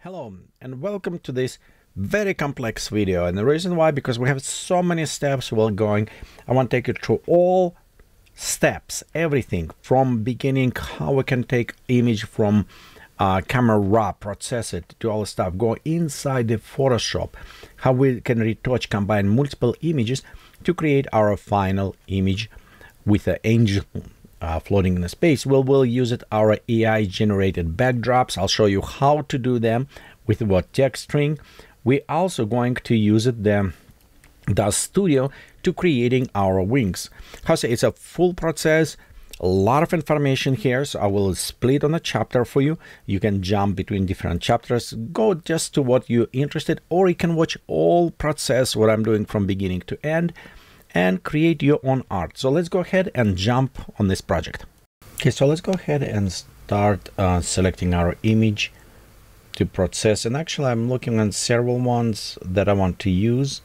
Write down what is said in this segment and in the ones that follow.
Hello and welcome to this very complex video, and the reason why, because we have so many steps while going. I want to take you through all steps, everything from beginning, how we can take image from camera raw, process it, do all the stuff, go inside the Photoshop, how we can retouch, combine multiple images to create our final image with an angel floating in the space. We'll use it our AI generated backdrops. I'll show you how to do them with what text string. We're also going to use it the Dall Studio to creating our wings. How say it's a full process, a lot of information here, so I will split on a chapter for you. You can jump between different chapters, go just to what you're interested, or you can watch all process what I'm doing from beginning to end and create your own art. So let's go ahead and jump on this project. Okay, so let's go ahead and start selecting our image to process. And actually I'm looking on several ones that I want to use.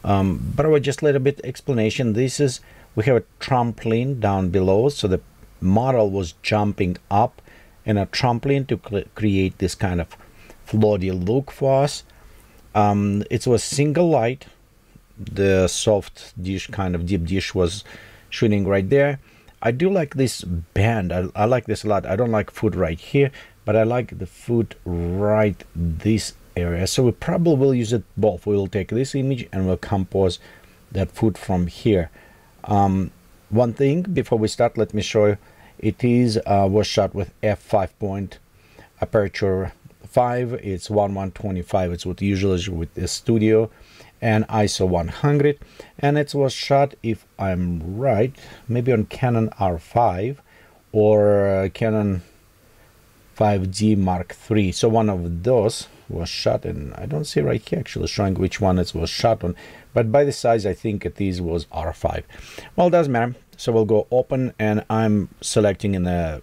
But I will just a little bit explanation. We have a trampoline down below. So the model was jumping up in a trampoline to create this kind of floaty look for us. It was single light. The soft dish, kind of deep dish, was shooting right there. I do like this band. I like this a lot. I don't like foot right here, but I like the foot right this area. So we probably will use it both. We will take this image and we'll compose that foot from here. One thing before we start, let me show you. It was shot with f5 aperture 5. It's 1125. It's what usually is with the studio, and ISO 100, and it was shot, if I'm right, maybe on Canon R5 or Canon 5D Mark III. So one of those was shot, and I don't see right here actually showing which one it was shot on, but by the size I think it was R5. Well, it doesn't matter. So we'll go open, and I'm selecting in the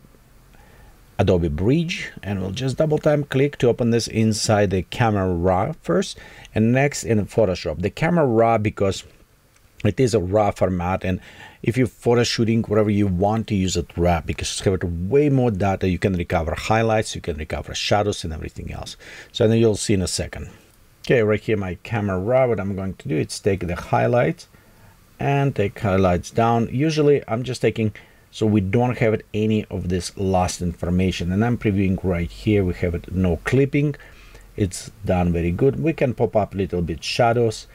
Adobe Bridge, and we'll just double click to open this inside the Camera Raw first, and next in Photoshop. The Camera Raw because it is a raw format, and if you're photo shooting, whatever you want to use it raw, because it's got way more data. You can recover highlights, you can recover shadows and everything else. So then you'll see in a second. Okay, right here my Camera Raw, what I'm going to do is take the highlights and take highlights down. Usually I'm just taking, so we don't have any of this lost information, and I'm previewing right here. We have it no clipping. It's done very good. We can pop up a little bit shadows,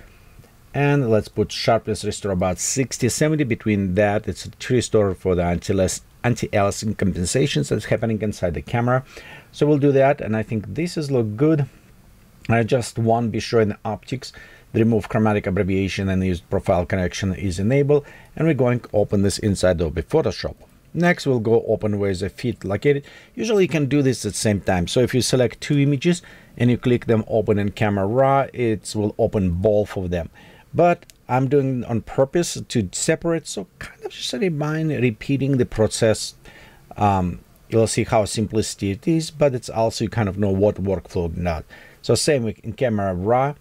and let's put sharpness restore about 60-70. Between that, it's a restore for the anti-aliasing compensations that's happening inside the camera. So we'll do that, and I think this is look good. I just want to be sure in the optics the remove chromatic abbreviation and use profile correction is enabled, and we're going to open this inside Adobe Photoshop. Next, we'll go open where the feet located. Usually you can do this at the same time. So if you select two images and you click them open in Camera Raw, it will open both of them. But I'm doing on purpose to separate, so kind of just mind repeating the process. You'll see how simplicity it is, but it's also you kind of know what workflow not. So same in Camera Raw,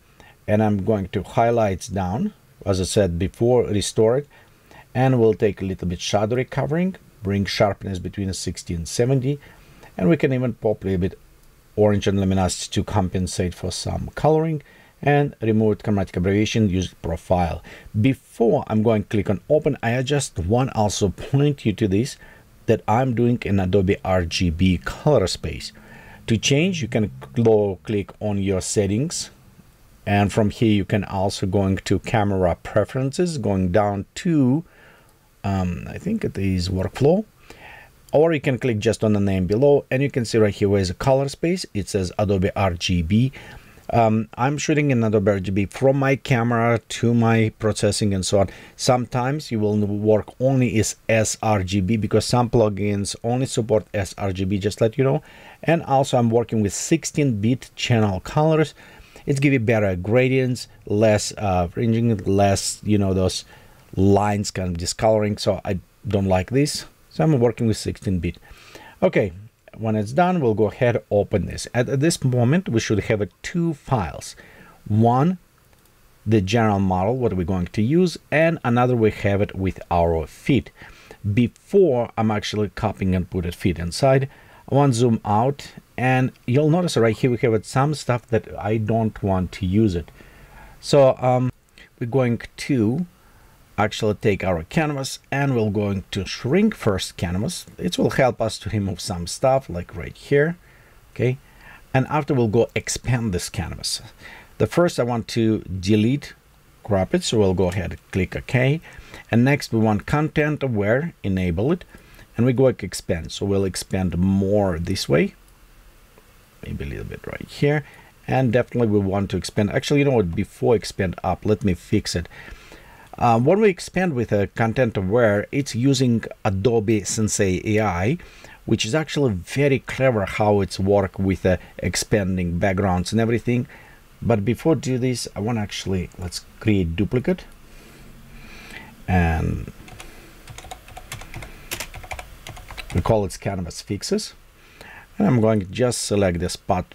and I'm going to highlights down, as I said before, restore it, and we'll take a little bit shadow recovering, bring sharpness between 60 and 70, and we can even pop a little bit orange and luminosity to compensate for some coloring, and remove chromatic abbreviation, use profile. Before I'm going to click on open, I just want also point you to this that I'm doing in Adobe RGB color space. To change, you can click on your settings, and from here you can also going to camera preferences, going down to I think it is workflow, or you can click just on the name below, and you can see right here where is a color space. It says Adobe RGB. I'm shooting in Adobe RGB from my camera to my processing and so on. Sometimes you will work only as sRGB because some plugins only support sRGB, just let you know. And also I'm working with 16-bit channel colors. It's give you better gradients, less fringing, less, you know, those lines kind of discoloring. So I don't like this. So I'm working with 16-bit. Okay. When it's done, we'll go ahead open this. At this moment, we should have two files. One, the general model, what we're going to use, and another we have it with our feet. Before I'm actually copying and put a feet inside, I want to zoom out, and you'll notice right here we have some stuff that I don't want to use it. So we're going to actually take our canvas, and we're going to shrink first canvas. It will help us to remove some stuff like right here. Okay, and after we'll go expand this canvas. The first I want to delete, crop it, so we'll go ahead and click OK. And next we want content aware, enable it, and we go expand. So we'll expand more this way, maybe a little bit right here, and definitely we want to expand. Actually, you know what, before expand up, let me fix it. When we expand with a content aware, it's using Adobe Sensei AI, which is actually very clever how it's work with expanding backgrounds and everything. But before do this, I want to actually, let's create duplicate, and we call it canvas fixes. And I'm going to just select the spot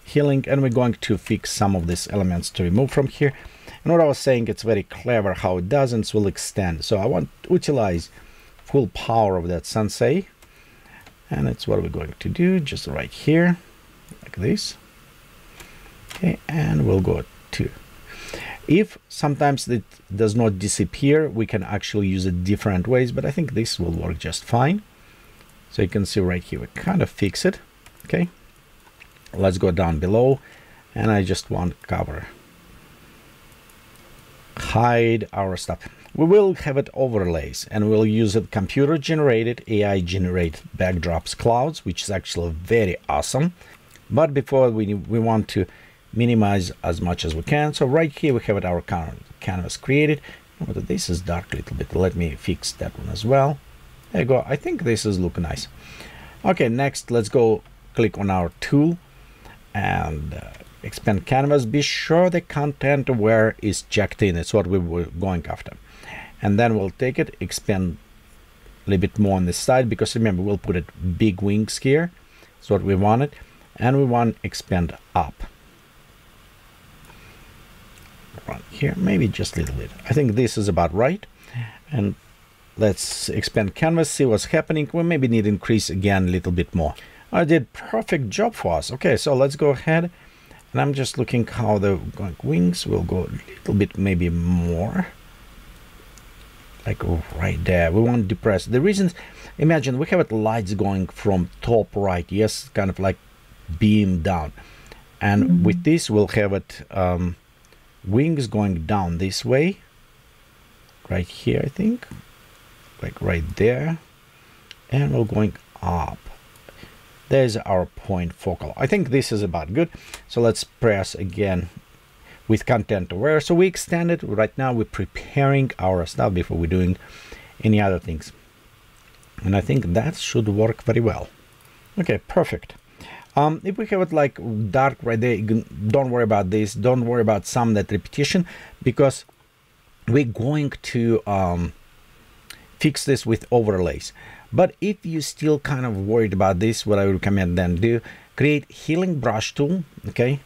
healing, and we're going to fix some of these elements to remove from here. And what I was saying, it's very clever how it does, and it will extend. So I want to utilize full power of that Sensei, and it's what we're going to do, just right here, like this. Okay, and we'll go to, if sometimes it does not disappear, we can actually use it different ways, but I think this will work just fine. So you can see right here, we kind of fix it. Okay, let's go down below, and I just want cover, hide our stuff. We will have it overlays, and we'll use it computer generated, AI generated backdrops clouds, which is actually very awesome. But before we want to minimize as much as we can. So right here we have it, our canvas created. This is dark a little bit. Let me fix that one as well. There you go. I think this is looking nice. Okay, next let's go click on our tool and expand canvas. Be sure the content aware is checked in. It's what we were going after. And then we'll take it, expand a little bit more on this side, because remember, we'll put it big wings here. That's what we wanted. And we want expand up. Right here, maybe just a little bit. I think this is about right. And let's expand canvas, see what's happening. We maybe need to increase again a little bit more. I did perfect job for us. Okay, so let's go ahead, and I'm just looking how the wings will go a little bit, maybe more, like right there. We want to depress. The reasons, imagine we have it lights going from top right, yes, kind of like beam down, and with this we'll have it wings going down this way, right here, I think, like right there, and we're going up. There's our point focal. I think this is about good. So let's press again with content aware. So we extend it. Right now we're preparing our stuff before we're doing any other things, and I think that should work very well. Okay, perfect. If we have it like dark right there, don't worry about this. Don't worry about some that repetition, because we're going to fix this with overlays. But if you still kind of worried about this, what I would recommend then do, create healing brush tool. Okay,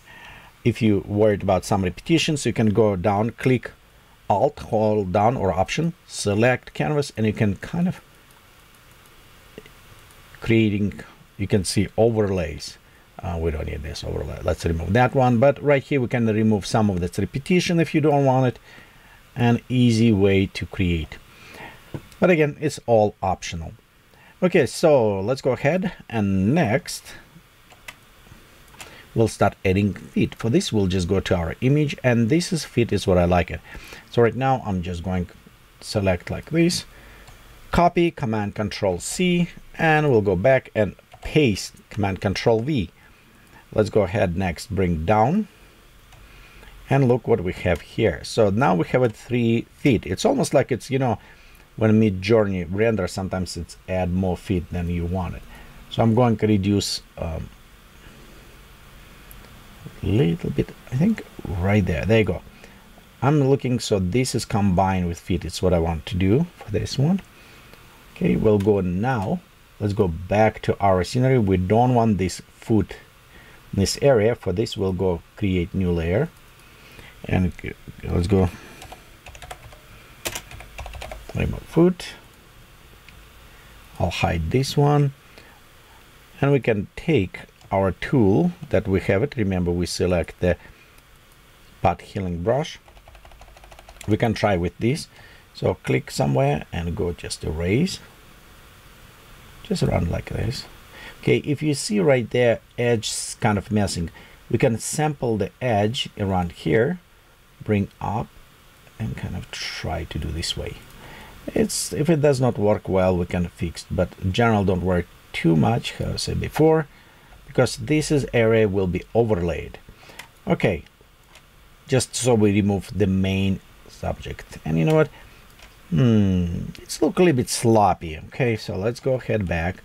if you worried about some repetitions, you can go down, click Alt, hold down, or Option, select canvas, and you can kind of creating, you can see overlays. We don't need this overlay. Let's remove that one. But right here we can remove some of that repetition if you don't want it. An easy way to create. But again, it's all optional. Okay, so let's go ahead, and next we'll start adding feet. For this, we'll just go to our image, and this is fit is what I like it. So right now I'm just going to select like this, copy, Command Control C, and we'll go back and paste, Command Control V. Let's go ahead next, bring down, and look what we have here. So now we have it 3 feet. It's almost like it's, you know, when Mid-Journey render, sometimes it's add more feet than you want it. So I'm going to reduce a little bit, I think right there. There you go. I'm looking, so this is combined with feet. It's what I want to do for this one. Okay, we'll go now. Let's go back to our scenery. We don't want this foot in this area. For this, we'll go create new layer, and let's go remove foot. I'll hide this one, And we can take our tool that we have it. Remember, we select the path healing brush. We can try with this. So click somewhere and go just erase. Just run like this. Okay, if you see right there, edge is kind of messing. We can sample the edge around here, bring up, and kind of try to do this way. If it does not work well, we can fix it, but in general, don't worry too much, as I said before, because this area will be overlaid. Okay, just so we remove the main subject. And you know what? It's look a little bit sloppy. Okay, so let's go ahead back,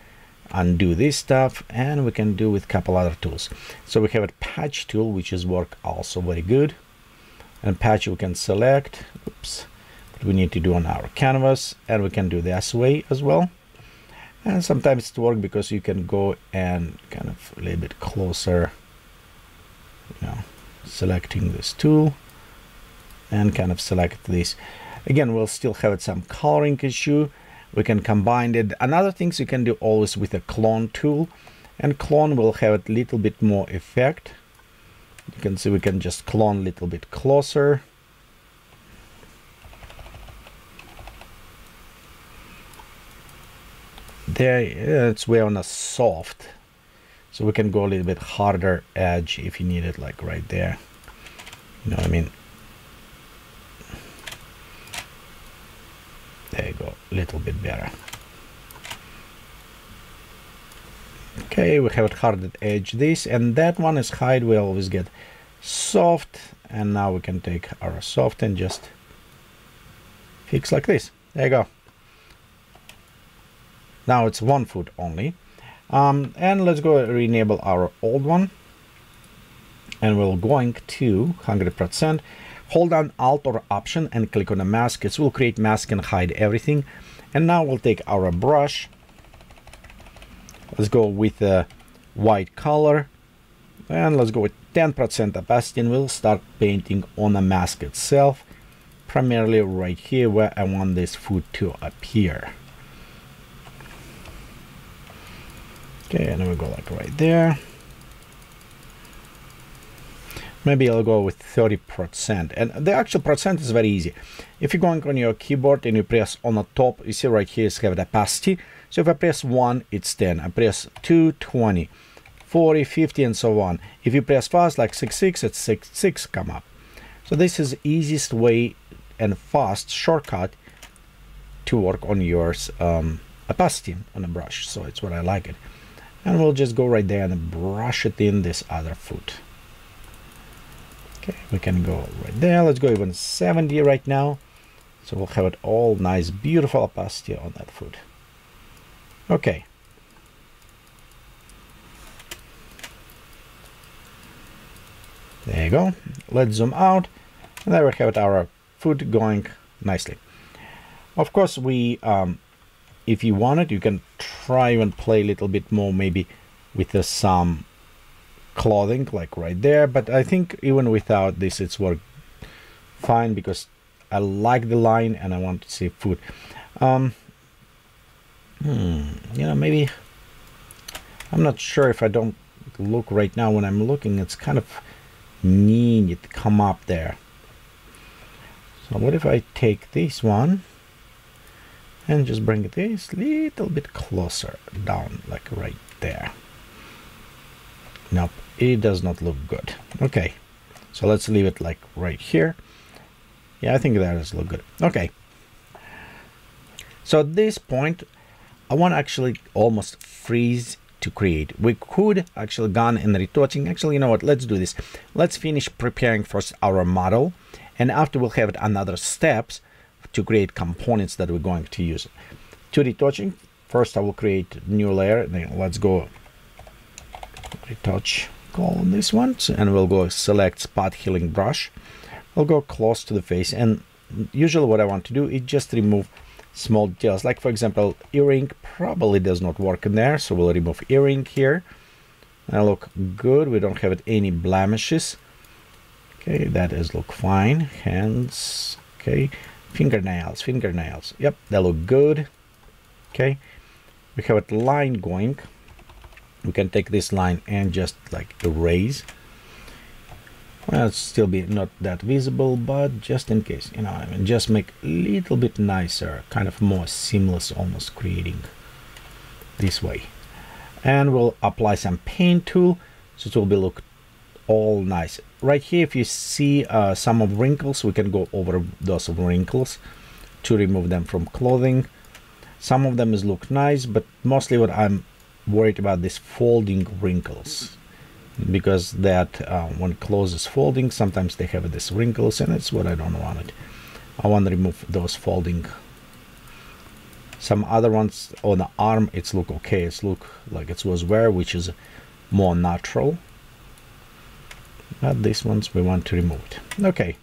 undo this stuff, and we can do with a couple other tools. So we have a patch tool, which is work also very good. And patch we can select. Oops. We need to do on our canvas, and we can do this way as well. And sometimes it works because you can go and kind of a little bit closer, you know, selecting this tool and kind of select this. Again, we'll still have some coloring issue. We can combine it. Another things you can do always with a clone tool, and clone will have a little bit more effect. You can see we can just clone a little bit closer. There, it's way on a soft, so we can go a little bit harder edge if you need it, like right there. You know what I mean? There you go, a little bit better. Okay, we have a hardened edge this, and that one is hide. We always get soft, and now we can take our soft and just fix like this. There you go. Now it's 1 foot only. And let's go re-enable our old one. And we're going to 100%. Hold down Alt or Option and click on a mask. It will create mask and hide everything. And now we'll take our brush. Let's go with a white color. And let's go with 10% opacity, and we'll start painting on the mask itself. Primarily right here where I want this foot to appear. Okay, and then we go like right there. Maybe I'll go with 30%. And the actual percent is very easy. If you're going on your keyboard and you press on the top, you see right here is have the opacity. So if I press 1, it's 10. I press 2, 20, 40, 50, and so on. If you press fast, like 6, it's 6 come up. So this is the easiest way and fast shortcut to work on your opacity on a brush. So it's what I like it. And we'll just go right there and brush it in this other foot. Okay, we can go right there. Let's go even 70 right now. So we'll have it all nice, beautiful opacity on that foot. Okay. There you go. Let's zoom out. And there we have our foot going nicely. Of course, we if you want it, you can try and play a little bit more, maybe with some clothing, like right there. But I think even without this, it's worked fine because I like the line and I want to see foot. You know, maybe I'm not sure if I don't look right now. When I'm looking, it's kind of neat to come up there. So what if I take this one and just bring this little bit closer down, like right there? Nope, it does not look good. Okay, so let's leave it like right here. Yeah, I think that does look good. Okay, so at this point I want to actually almost freeze to create. We could actually gone in retouching. Actually, you know what, let's do this. Let's finish preparing first our model, and after we'll have another steps to create components that we're going to use. To retouching, first I will create new layer. Then let's go retouch, call on this one, and we'll go select spot healing brush. We'll go close to the face, and usually what I want to do is just remove small details. Like for example, earring probably does not work in there, so we'll remove earring here. Now look good, we don't have any blemishes. Okay, that is look fine. Hands, okay. Fingernails, yep, they look good. Okay, we have a line going. we can take this line and just like erase. Well, it's still be not that visible, but just in case, you know, I mean, just make a little bit nicer, kind of more seamless, almost creating this way. And we'll apply some paint tool, so it will be look all nice. Right here, if you see some of wrinkles, we can go over those wrinkles to remove them from clothing. Some of them is look nice, but mostly what I'm worried about this folding wrinkles, because that when clothes is folding, sometimes they have this wrinkles, and it's what I don't want it. I want to remove those folding. Some other ones on the arm, it's look okay. It's look like it was wear, which is more natural. But these ones we want to remove it. Okay,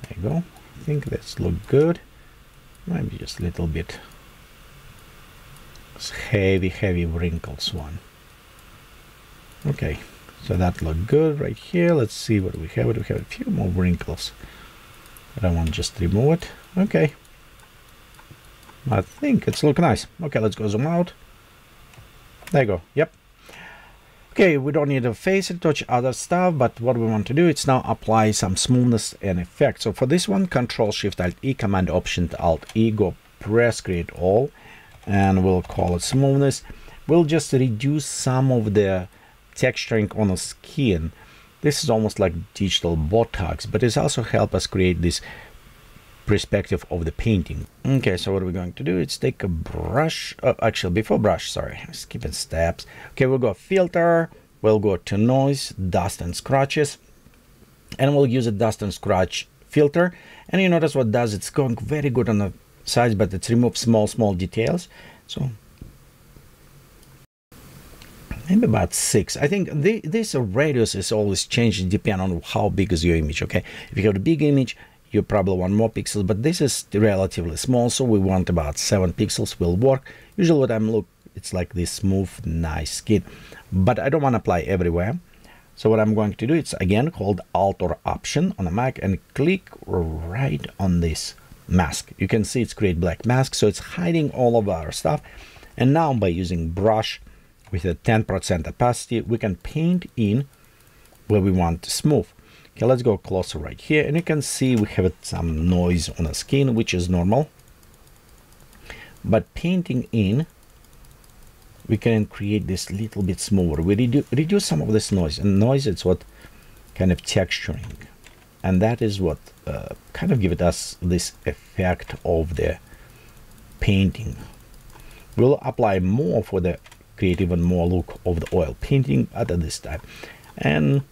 there you go. I think that's look good. Maybe just a little bit heavy wrinkles one. Okay, so that look good right here. Let's see what we have. We have a few more wrinkles, but I want just to remove it. Okay, I think it's look nice. Okay, let's go zoom out. There you go. Yep. Okay, we don't need to face it, touch other stuff, but what we want to do is now apply some smoothness and effect. So for this one, Control-Shift-Alt-E, Command-Option-Alt-E, go press create all, and we'll call it smoothness. We'll just reduce some of the texturing on the skin. This is almost like digital Botox, but it also help us create this perspective of the painting. Okay, so what we're going to do is take a brush. Actually, before brush, sorry, skipping steps. Okay, we'll go filter, we'll go to noise, dust and scratches, and we'll use a dust and scratch filter. And you notice what it does, it's going very good on the sides, but it's removed small details. So maybe about 6. I think this radius is always changing depending on how big is your image. Okay, if you have a big image, you probably want more pixels, but this is relatively small, so we want about 7 pixels will work. Usually what I'm it's like this smooth, nice skin, but I don't want to apply everywhere. So what I'm going to do, it's again hold Alt or Option on a Mac and click right on this mask. You can see it's create black mask, so it's hiding all of our stuff. And now by using brush with a 10% opacity, we can paint in where we want to smooth. Okay, let's go closer right here, and you can see we have some noise on the skin, which is normal. But painting in, we can create this little bit smoother. We reduce some of this noise, and noise is what kind of texturing, and that is what kind of give us this effect of the painting. We'll apply more for the create even more look of the oil painting at this time, and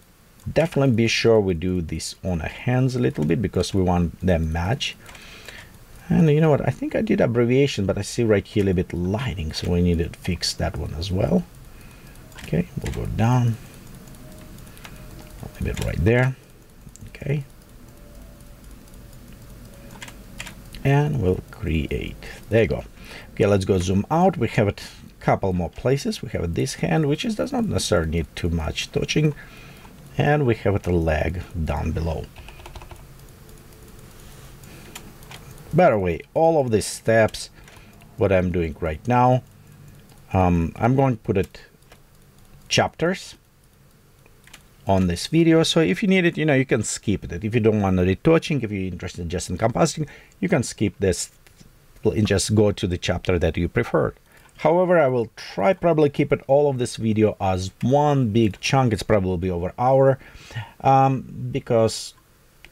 definitely be sure we do this on the hands a little bit because we want them match. And you know what, I think I did abbreviation, but I see right here a little bit lighting, so we need to fix that one as well. Okay, we'll go down a bit right there. Okay, and we'll create, there you go. Okay, let's go zoom out. We have it a couple more places. We have this hand, which does not necessarily need too much touching, and we have a leg down below. By the way, all of these steps, what I'm doing right now, I'm going to put it chapters on this video, so if you need it, you know, you can skip it. If you don't want to retouching, if you're interested just in compositing, you can skip this and just go to the chapter that you prefer. However, I will try probably keep it all of this video as one big chunk. It's probably over an hour, because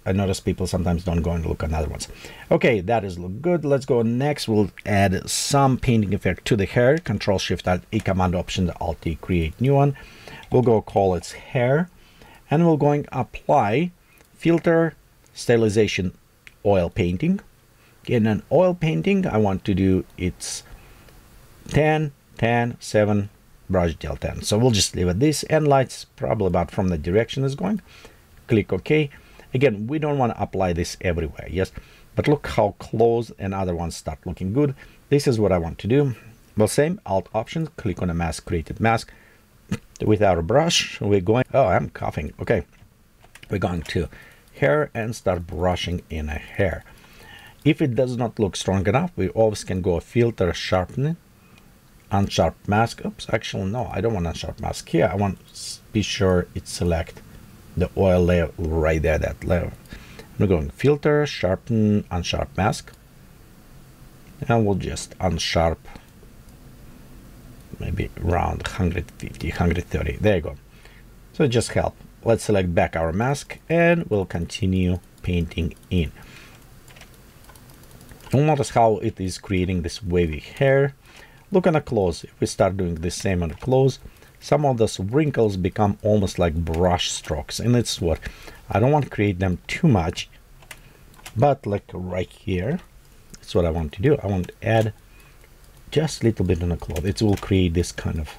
I notice people sometimes don't go and look at other ones. Okay, that is look good. Let's go next. We'll add some painting effect to the hair. Control-Shift-Alt-E, Command-Option-Alt-E, create new one. We'll go call it hair, and we're going to apply filter, stylization, oil painting. In an oil painting, I want to do it's 10, 10, 7, brush del 10. So we'll just leave it this, and lights probably about from the direction is going. Click OK. Again, we don't want to apply this everywhere, yes, but look how close and other ones start looking good. This is what I want to do. Well, same Alt Option, click on a mask, created mask. With our brush, we're going, oh, I'm coughing. Okay, we're going to hair and start brushing in a hair. If it does not look strong enough, we always can go filter, sharpen, unsharp mask. Oops, actually no, I don't want unsharp mask here. I want to be sure it select the oil layer right there, that layer. I'm going filter, sharpen, unsharp mask, and we'll just unsharp maybe around 150, 130. There you go. So just help. Let's select back our mask and we'll continue painting in. You'll notice how it is creating this wavy hair. Look on the clothes. If we start doing the same on the clothes, some of those wrinkles become almost like brush strokes, and it's what I don't want to create them too much, but like right here, that's what I want to do. I want to add just a little bit on the cloth. It will create this kind of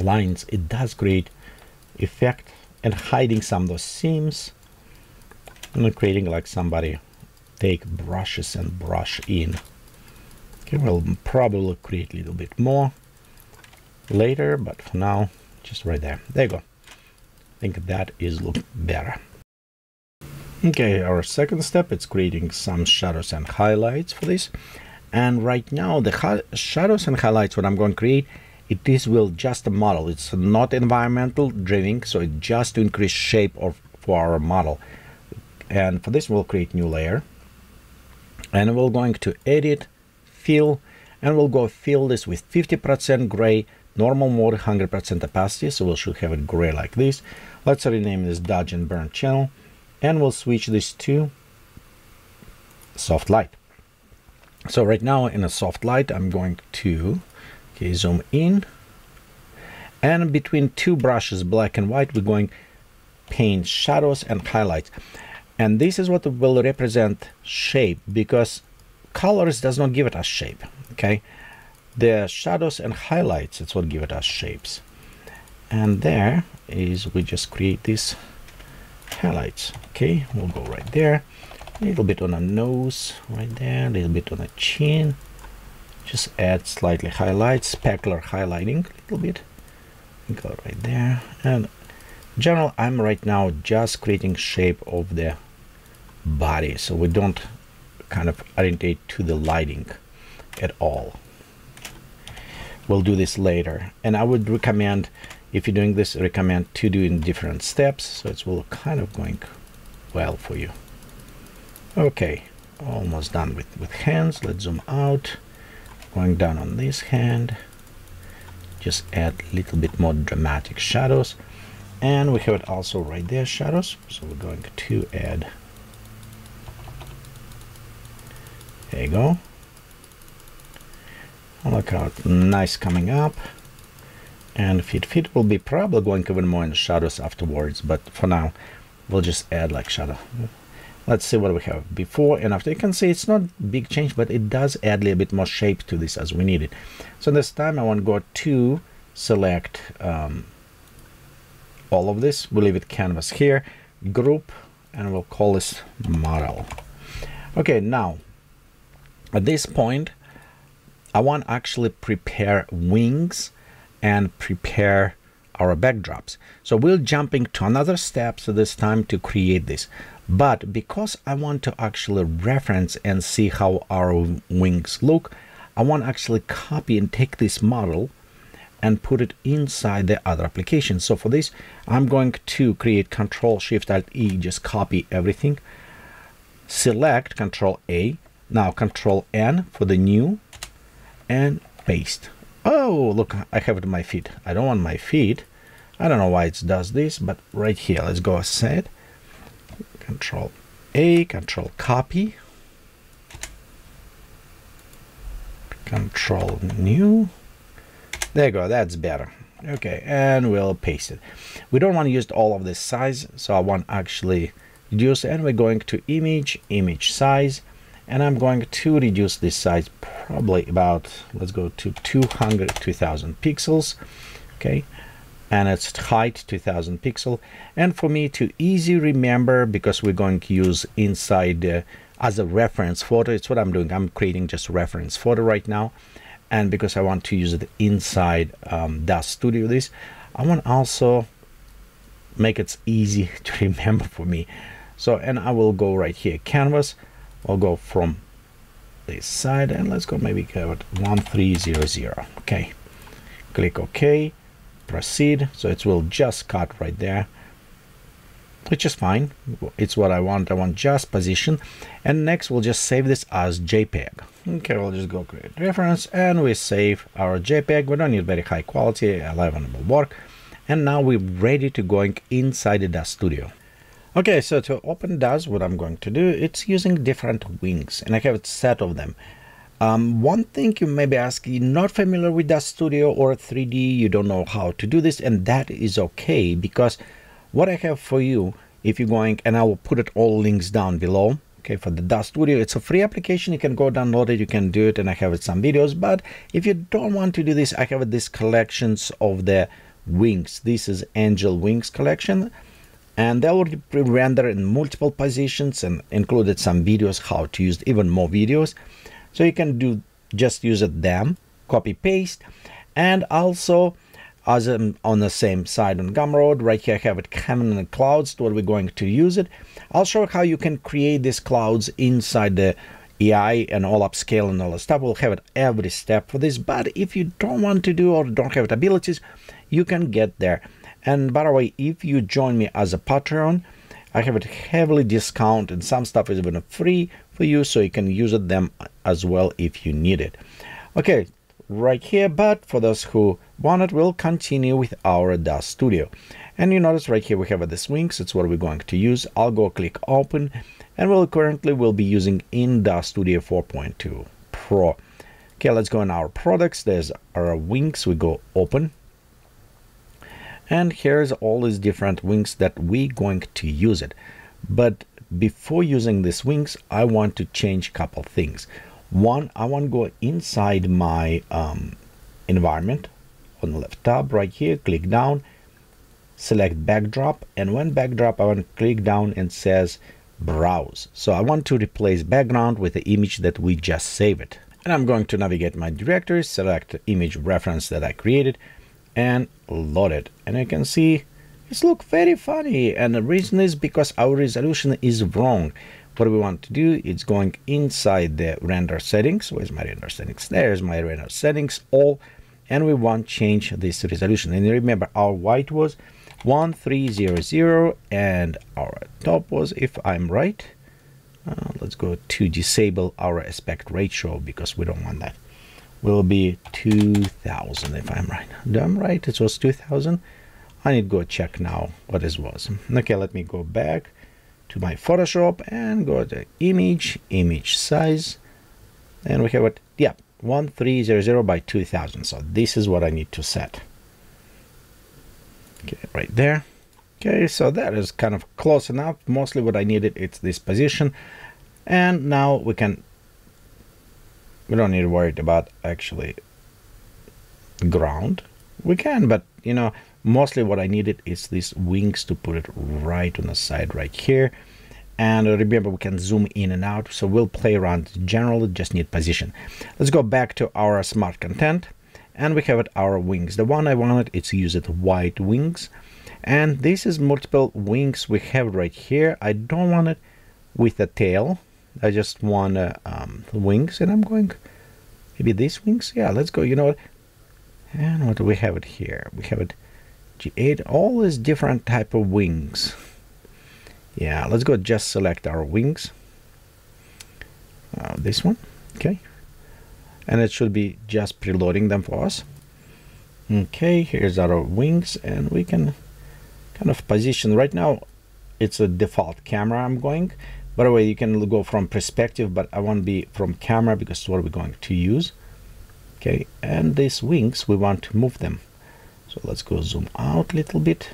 lines. It does create effect and hiding some of those seams, and creating like somebody take brushes and brush in. Okay, we'll probably create a little bit more later, but for now, just right there. There you go. I think that is look better. Okay, our second step is creating some shadows and highlights for this. And right now, the shadows and highlights, what I'm going to create, it is will just a model. It's not environmental driven, so it just to increase shape of for our model. And for this, we'll create new layer, and we're going to edit, fill, and we'll go fill this with 50% gray, normal mode, 100% opacity, so we should have it gray like this. Let's rename this dodge and burn channel, and we'll switch this to soft light. So right now in a soft light, I'm going to zoom in, and between two brushes, black and white, we're going paint shadows and highlights. And this is what will represent shape, because colors does not give it us shape. Okay, the shadows and highlights, it's what give it us shapes. And there is, we just create these highlights. Okay, we'll go right there, a little bit on the nose right there, a little bit on the chin, just add slightly highlights, specular highlighting a little bit, go right there. And in general, I'm right now just creating shape of the body, so we don't kind of orientate to the lighting at all. We'll do this later, and I would recommend, if you're doing this, recommend to do in different steps, so it's will kind of going well for you. Okay, almost done with hands. Let's zoom out, going down on this hand, just add a little bit more dramatic shadows, and we have it also right there, shadows, so we're going to add, there you go. Look how nice coming up. And fit will be probably going even more in the shadows afterwards, but for now we'll just add like shadow. Let's see what we have before and after. You can see it's not big change, but it does add a little bit more shape to this as we need it. So this time I want to go to select all of this. We'll leave it canvas here, group, and we'll call this model. Okay, now at this point I want to actually prepare wings and prepare our backdrops. So we're jumping to another step, so this time to create this. But because I want to actually reference and see how our wings look, I want to actually copy and take this model and put it inside the other application. So for this, I'm going to create Control-Shift-Alt-E, just copy everything, select Control-A, now Control-N for the new, and paste. Oh, look, I have it on my feet. I don't want my feet. I don't know why it does this, but right here, let's go set. Control A, Control copy, Control new. There you go, that's better. Okay, and we'll paste it. We don't want to use all of this size, so I want actually reduce, and we're going to image, image size, and I'm going to reduce this size probably about, let's go to 2000 pixels. Okay, and its height 2000 pixel. And for me to easy remember, because we're going to use inside as a reference photo, it's what I'm doing. I'm creating just a reference photo right now, and because I want to use it inside DAZ Studio, this I want also make it easy to remember for me. So, and I will go right here, canvas. I'll go from this side, and let's go maybe go at 1300. Okay, click OK, proceed. So it will just cut right there, which is fine. It's what I want. I want just position. And next we'll just save this as JPEG. Okay, we'll just go create reference and we save our JPEG. We don't need very high quality, 11 will work. And now we're ready to going inside the DAZ Studio. Okay, so to open DAZ, what I'm going to do, it's using different wings, and I have a set of them. One thing you may be asking, you're not familiar with DAZ Studio or 3D, you don't know how to do this, and that is okay, because what I have for you, if you're going, and I will put it all links down below, okay, for the DAZ Studio, it's a free application, you can go download it, you can do it, and I have some videos. But if you don't want to do this, I have these collections of the wings. This is Angel Wings collection, and they will render in multiple positions and included some videos how to use even more videos. So you can do just use it them, copy paste, and also as on the same side on Gumroad right here I have it Canon and clouds where we're going to use it. I'll show how you can create these clouds inside the AI and all upscale and all the stuff. We'll have it every step for this, but if you don't want to do or don't have the abilities, you can get there. And by the way, if you join me as a Patreon, I have it heavily discounted, and some stuff is even free for you, so you can use it them as well if you need it. Okay, right here, but for those who want it, we'll continue with our DAZ Studio. And you notice right here we have this wings, it's what we're going to use. I'll go click open, and we'll be using in DAZ Studio 4.2 Pro. Okay, let's go in our products. There's our wings, we go open. And here's all these different wings that we're going to use it. But before using these wings, I want to change a couple things. One, I want to go inside my environment on the left tab right here, click down, select backdrop, and when backdrop, I want to click down and says browse. So I want to replace background with the image that we just saved. And I'm going to navigate my directory, select the image reference that I created, and load it. And you can see it's look very funny, and the reason is because our resolution is wrong. What we want to do is going inside the render settings. Where's my render settings? There's my render settings all, and we want to change this resolution. And remember our white was 1300 and our top was, if I'm right, let's go to disable our aspect ratio because we don't want that. Will be 2000 if I'm right. I'm right, it was 2000. I need to go check now what it was. Okay, let me go back to my Photoshop and go to image size, and we have it, yeah, 1300 by 2000. So this is what I need to set. Okay, right there. Okay, so that is kind of close enough. Mostly what I needed, it's this position. And now we don't need to worry about actually ground. We can, but you know, mostly what I needed is these wings to put it right on the side right here. And remember, we can zoom in and out, so we'll play around. Generally just need position. Let's go back to our smart content, and we have it our wings. The one I wanted, it's use it white wings, and this is multiple wings we have right here. I don't want it with a tail, I just want wings, and I'm going maybe these wings. Yeah, let's go. You know what? And what do we have it here? We have it G8, all these different type of wings. Yeah, let's go just select our wings. This one, okay. And it should be just preloading them for us. Okay, here's our wings, and we can kind of position. Right now, it's a default camera I'm going. By the way, you can go from perspective, but I want to be from camera because it's what we're going to use. Okay, and these wings, we want to move them. So let's go zoom out a little bit.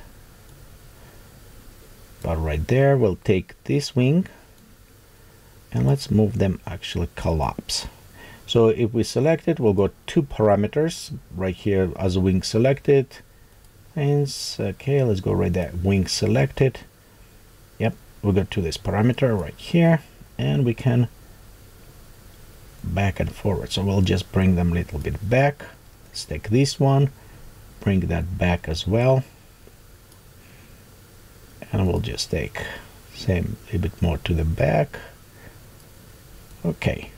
But right there, we'll take this wing and let's move them actually collapse. So if we select it, we'll go to parameters right here as a wing selected. And okay, let's go right there, wing selected. Yep, we'll go to this parameter right here, and we can back and forward. So we'll just bring them a little bit back. Let's take this one, bring that back as well, and we'll just take same a bit more to the back. Okay,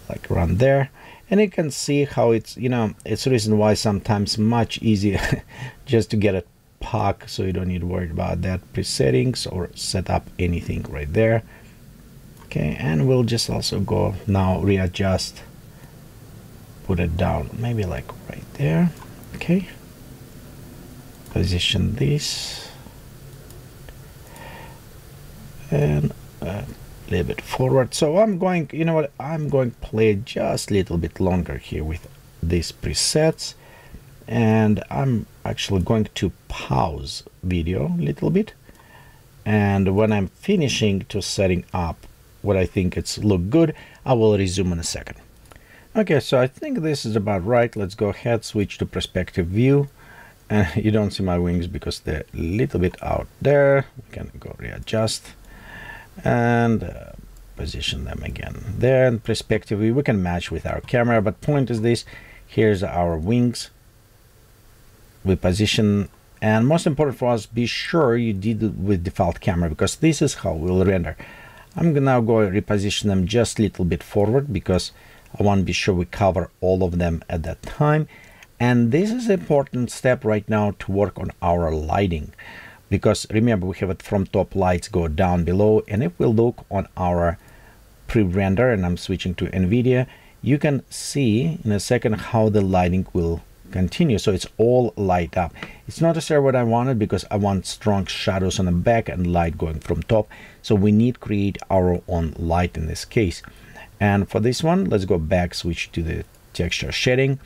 like around there. And you can see how it's, you know, it's the reason why sometimes much easier just to get a pack, so you don't need to worry about that presettings or set up anything right there. Okay, and we'll just also go now readjust, put it down maybe like right there. Okay, position this and a little bit forward. So I'm going, you know what, I'm going to play just a little bit longer here with these presets, and I'm actually going to pause video a little bit, and when I'm finishing to setting up what I think it's look good, I will resume in a second. Okay, so I think this is about right. Let's go ahead, switch to perspective view, and you don't see my wings because they're a little bit out there. We can go readjust and position them again there. In perspective view, we can match with our camera, but point is this: here's our wings. We position, and most important for us, be sure you did it with default camera, because this is how we'll render. I'm gonna now go reposition them just a little bit forward because I want to be sure we cover all of them at that time. And this is an important step right now to work on our lighting, because remember, we have it from top, lights go down below. And if we look on our pre-render, and I'm switching to NVIDIA, you can see in a second how the lighting will continue. So it's all light up. It's not necessarily what I wanted, because I want strong shadows on the back and light going from top. So we need to create our own light in this case. And for this one, let's go back, switch to the texture shading.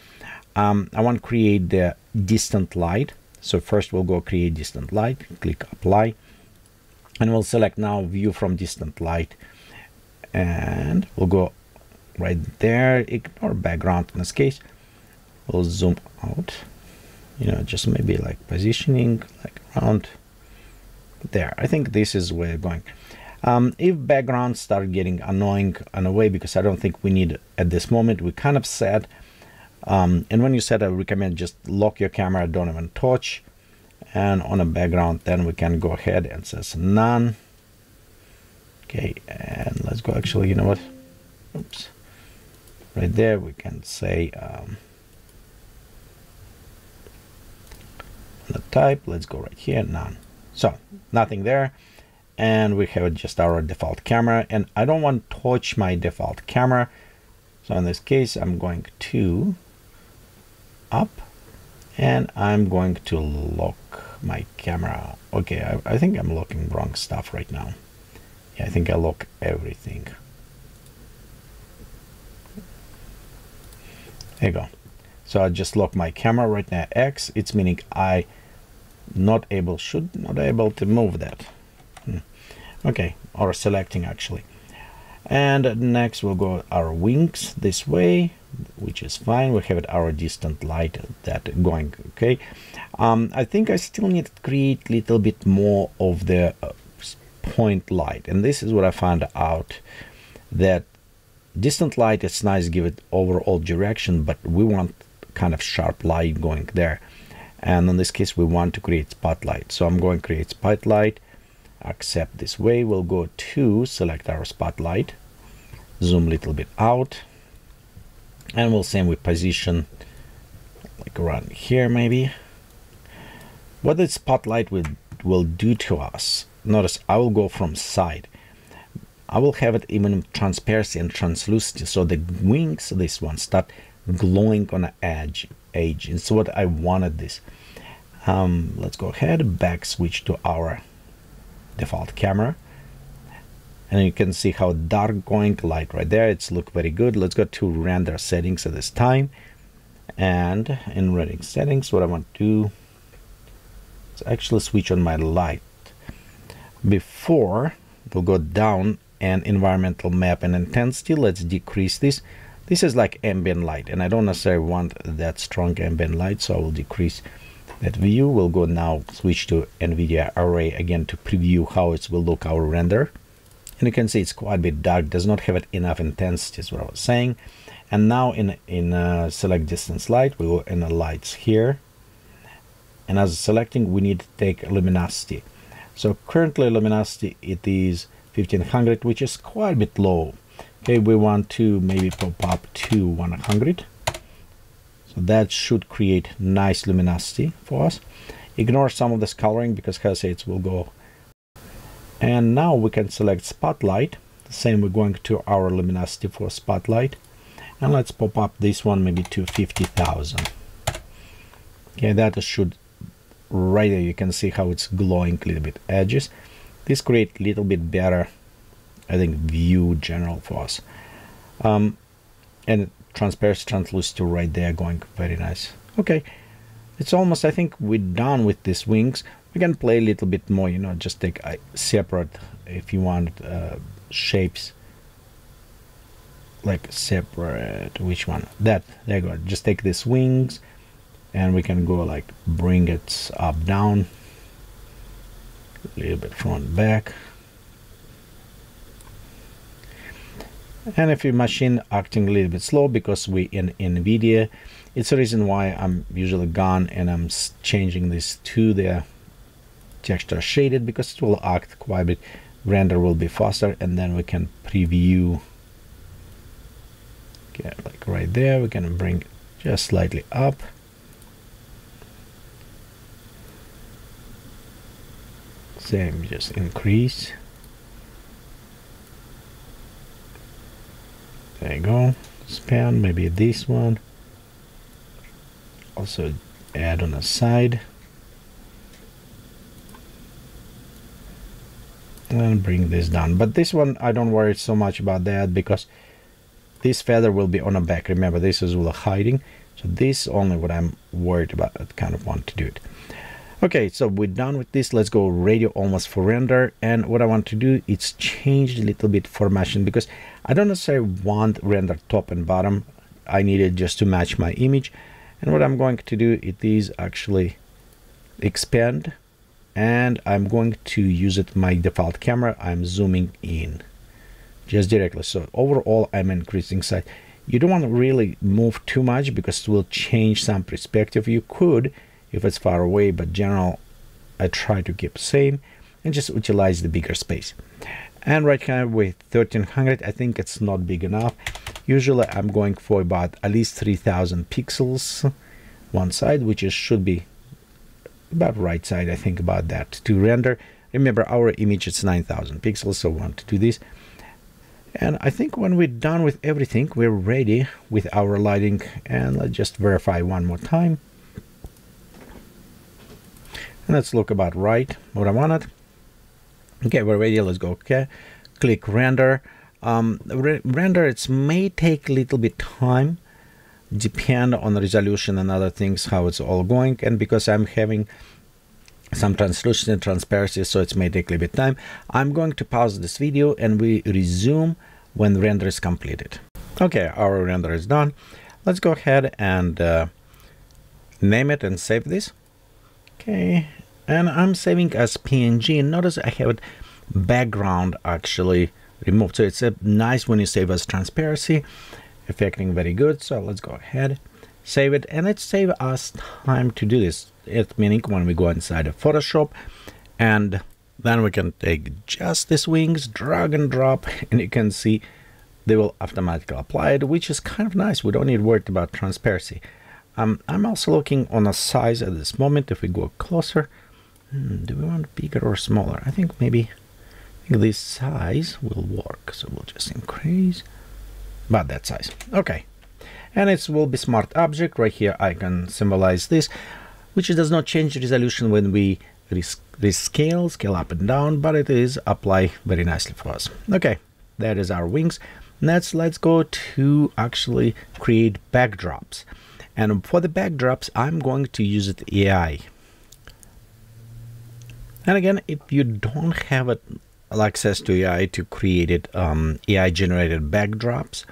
I want to create the distant light. So first we'll go create distant light, click apply, and we'll select now view from distant light, and we'll go right there, ignore background in this case. We'll zoom out, you know, just maybe like positioning like around there. I think this is where we're going. If backgrounds start getting annoying in a way, because I don't think we need it at this moment, we kind of set, and when you set, I recommend just lock your camera, don't even touch, and on a background, then we can go ahead and says none. Okay, and let's go, actually, you know what, oops, right there we can say the type, let's go right here, none. So nothing there, and we have just our default camera, and I don't want to touch my default camera. So in this case, I'm going to up, and I'm going to lock my camera. Okay, I think I'm locking wrong stuff right now. Yeah, I think I lock everything. There you go. So I just lock my camera right now X. It's meaning I should not able to move that. Okay, or selecting actually. And next we'll go our wings this way, which is fine. We have our distant light that going. Okay, I think I still need to create a little bit more of the point light, and this is what I found out, that distant light, it's nice, give it overall direction, but we want kind of sharp light going there, and in this case we want to create spotlight. So I'm going to create spotlight, accept this way. We'll go to select our spotlight, zoom a little bit out, and we'll same with position like around here maybe. What the spotlight will do to us, notice I will go from side, I will have it even transparency and translucency, so the wings, this one, start glowing on the edge. It's what I wanted this. Let's go ahead, back switch to our default camera, and you can see how dark going light right there. It's look very good. Let's go to render settings at this time, and in rendering settings, what I want to do is actually switch on my light. Before we'll go down and environmental map and intensity, let's decrease this. This is like ambient light, and I don't necessarily want that strong ambient light, so I will decrease that view. We'll go now switch to NVIDIA Array again to preview how it will look our render, and you can see it's quite a bit dark, does not have enough intensity, is what I was saying. And now in select distance light, we go in the lights here, and as selecting, we need to take luminosity. So currently luminosity, it is 1500, which is quite a bit low. Okay, we want to maybe pop up to 100. So that should create nice luminosity for us. Ignore some of this coloring because it will go. And now we can select spotlight. The same, we're going to our luminosity for spotlight. And let's pop up this one maybe to 50,000. Okay, that should, right there you can see how it's glowing a little bit edges. This create a little bit better, I think, view general for us. And transparency, translucent right there going very nice. Okay, it's almost, I think we're done with these wings. We can play a little bit more, you know, just take a separate, if you want, shapes, like separate, which one? That, there you go. Just take these wings and we can go like bring it up, down, a little bit front, back. And if your machine acting a little bit slow because we in NVIDIA, it's a reason why I'm usually gone and I'm changing this to the texture shaded, because it will act quite a bit. Render will be faster, and then we can preview. Okay, like right there, we can bring just slightly up. Same, just increase. There you go. Span, maybe this one. Also add on the side. And bring this down. But this one, I don't worry so much about that because this feather will be on the back. Remember, this is all hiding. So this only what I'm worried about. I kind of want to do it. Okay, so we're done with this. Let's go radio almost for render. And what I want to do is change a little bit formation because I don't necessarily want render top and bottom. I need it just to match my image. And what I'm going to do, it is actually expand. And I'm going to use it my default camera. I'm zooming in just directly. So overall, I'm increasing size. You don't want to really move too much because it will change some perspective. You could if it's far away, but general, I try to keep same and just utilize the bigger space. And right now with 1300, I think it's not big enough. Usually I'm going for about at least 3000 pixels one side, which is should be about right side. I think about that to render. Remember, our image is 9000 pixels, so we want to do this. And I think when we're done with everything, we're ready with our lighting. And let's just verify one more time. And let's look about right what I wanted. Okay, we're ready. Let's go. Okay, click render. Render, it may take a little bit time, depend on the resolution and other things, how it's all going. And because I'm having some translucent and transparency, so it may take a little bit time, I'm going to pause this video and we resume when render is completed. Okay, our render is done. Let's go ahead and name it and save this. Okay, and I'm saving as PNG. Notice I have it background actually removed, so it's a nice when you save as transparency, affecting very good. So let's go ahead, save it, and it save us time to do this. It meaning when we go inside of Photoshop, and then we can take just these wings, drag and drop, and you can see they will automatically apply it, which is kind of nice. We don't need to worry about transparency. I'm also looking on a size at this moment. If we go closer, do we want bigger or smaller? I think maybe this size will work. So we'll just increase about that size. Okay, and it will be smart object right here. I can symbolize this, which does not change the resolution when we rescale, scale up and down, but it is apply very nicely for us. Okay, that is our wings. Next, let's go to actually create backdrops. And for the backdrops, I'm going to use it AI. And again, if you don't have access to AI to create it, AI generated backdrops,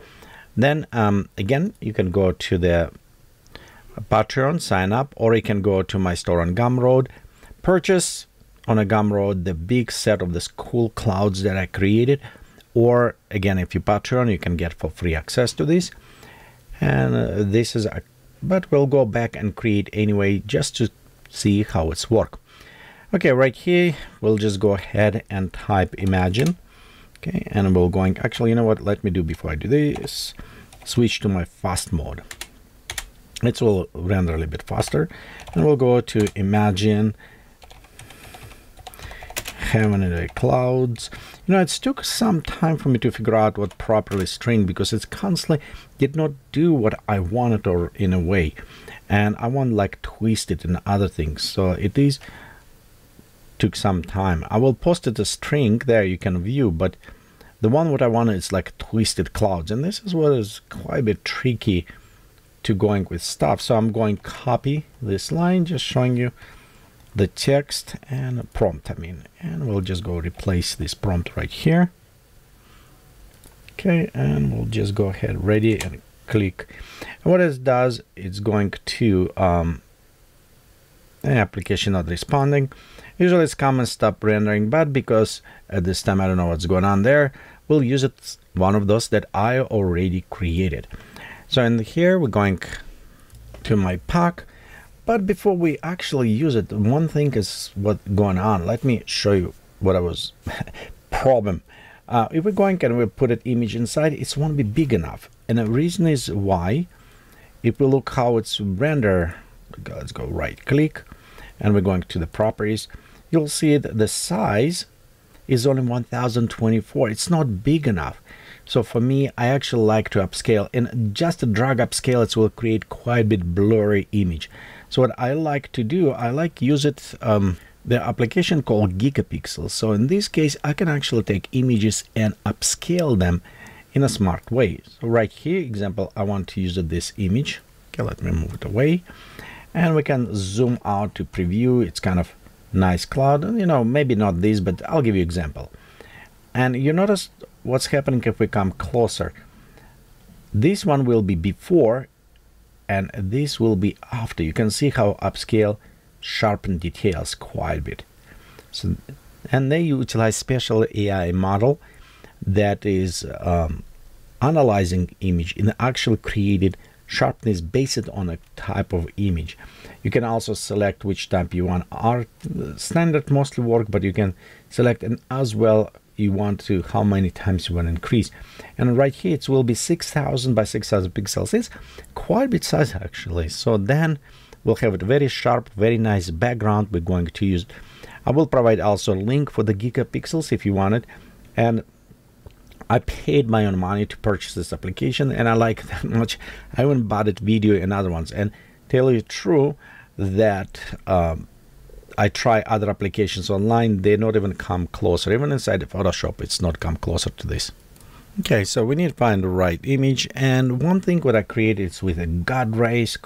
then again, you can go to the Patreon, sign up, or you can go to my store on Gumroad, purchase on a Gumroad the big set of this cool clouds that I created. Or again, if you Patreon, you can get for free access to this. And this is but we'll go back and create anyway just to see how it's work. Okay, right here we'll just go ahead and type imagine. Okay, and we're going, actually, you know what, let me do before I do this, switch to my fast mode. It will render a little bit faster, and we'll go to imagine heaven and the clouds. You know, it took some time for me to figure out what properly string, because it's constantly did not do what I wanted, or in a way, and I want like twist it and other things, so it is took some time. I will post it a string there you can view, but the one what I want is like twisted clouds, and this is what is quite a bit tricky to going with stuff. So I'm going copy this line, just showing you the text and prompt, I mean, and we'll just go replace this prompt right here. Okay, and we'll just go ahead, ready, and click. And what it does, it's going to an application not responding. Usually it's common stop rendering, but because at this time I don't know what's going on there, we'll use it one of those that I already created. So in here we're going to my pack, but before we actually use it, one thing is what's going on. Let me show you what I was problem. If we're going and we put an image inside, it won't be big enough, and the reason is why. If we look how it's render, let's go right click, and we're going to the properties. You'll see that the size is only 1024. It's not big enough. So for me, I actually like to upscale, and just to drag upscale, it will create quite a bit blurry image. So what I like to do, I like use it, the application called Geekatplay. So in this case, I can actually take images and upscale them in a smart way. So right here, example, I want to use this image. Okay, let me move it away, and we can zoom out to preview. It's kind of nice cloud, and you know, maybe not this, but I'll give you example. And you notice what's happening if we come closer. This one will be before, and this will be after. You can see how upscale sharpen details quite a bit. So, and they utilize special AI model that is analyzing image and actually created sharpness based on a type of image. You can also select which type you want. Art standard mostly work, but you can select, and as well you want to how many times you want to increase. And right here it will be 6000 by 6000 pixels. It's quite a bit size actually. So then we'll have a very sharp, very nice background we're going to use. I will provide also a link for the Geekatplay if you want it. And I paid my own money to purchase this application, and I like it that much. I even bought it video and other ones. And tell you true that I try other applications online, they not even come closer. Even inside the Photoshop, it's not come closer to this. Okay, so we need to find the right image, and one thing what I created is with a God rays.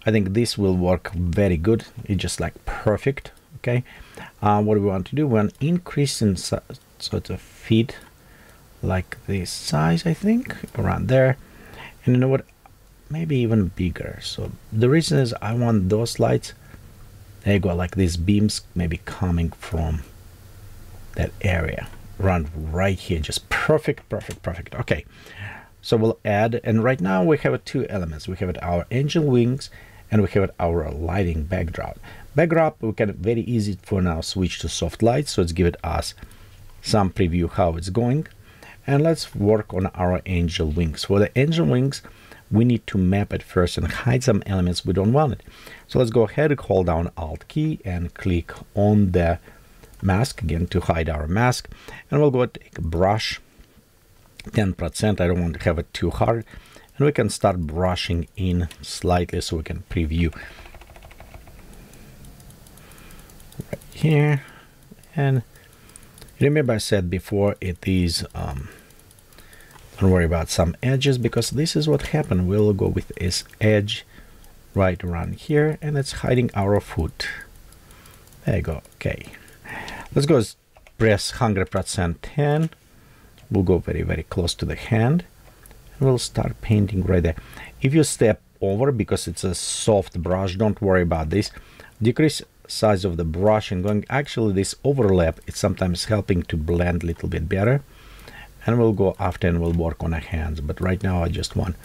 I think this will work very good. It's just like perfect. Okay, what do we want to do? We want to increase in sort of feet like this size, I think, around there. And you know what, maybe even bigger. So the reason is I want those lights, there you go, like these beams maybe coming from that area, run right here, just perfect. Okay, so we'll add, and right now we have two elements. We have our angel wings, and we have our lighting backdrop. We can very easy for now switch to soft light. So let's give it us some preview how it's going. And let's work on our angel wings. For the angel wings, we need to map it first and hide some elements we don't want it. So let's go ahead and hold down Alt key and click on the mask again to hide our mask. And we'll go take a brush, 10%. I don't want to have it too hard. And we can start brushing in slightly so we can preview. Right here. And remember I said before, it is don't worry about some edges, because this is what happened. We'll go with this edge right around here, and it's hiding our foot. There you go. Okay, let's go press 100% 10. We'll go very close to the hand, and we'll start painting right there. If you step over, because it's a soft brush, don't worry about this. Decrease size of the brush and going, actually this overlap, it's sometimes helping to blend a little bit better. And we'll go after and we'll work on our hands, but right now I just want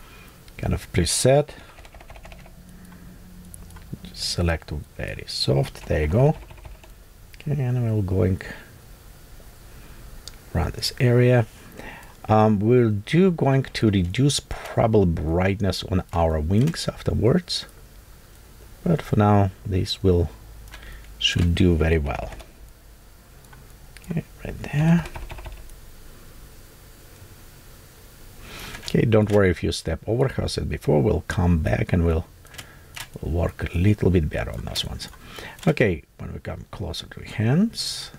kind of preset. Just select very soft, there you go. Okay, and we're going around this area. We're going to reduce probably brightness on our wings afterwards, but for now this should do very well. Okay, right there. Okay, don't worry if you step over. As I said before, we'll come back and we'll work a little bit better on those ones. Okay, when we come closer to hands,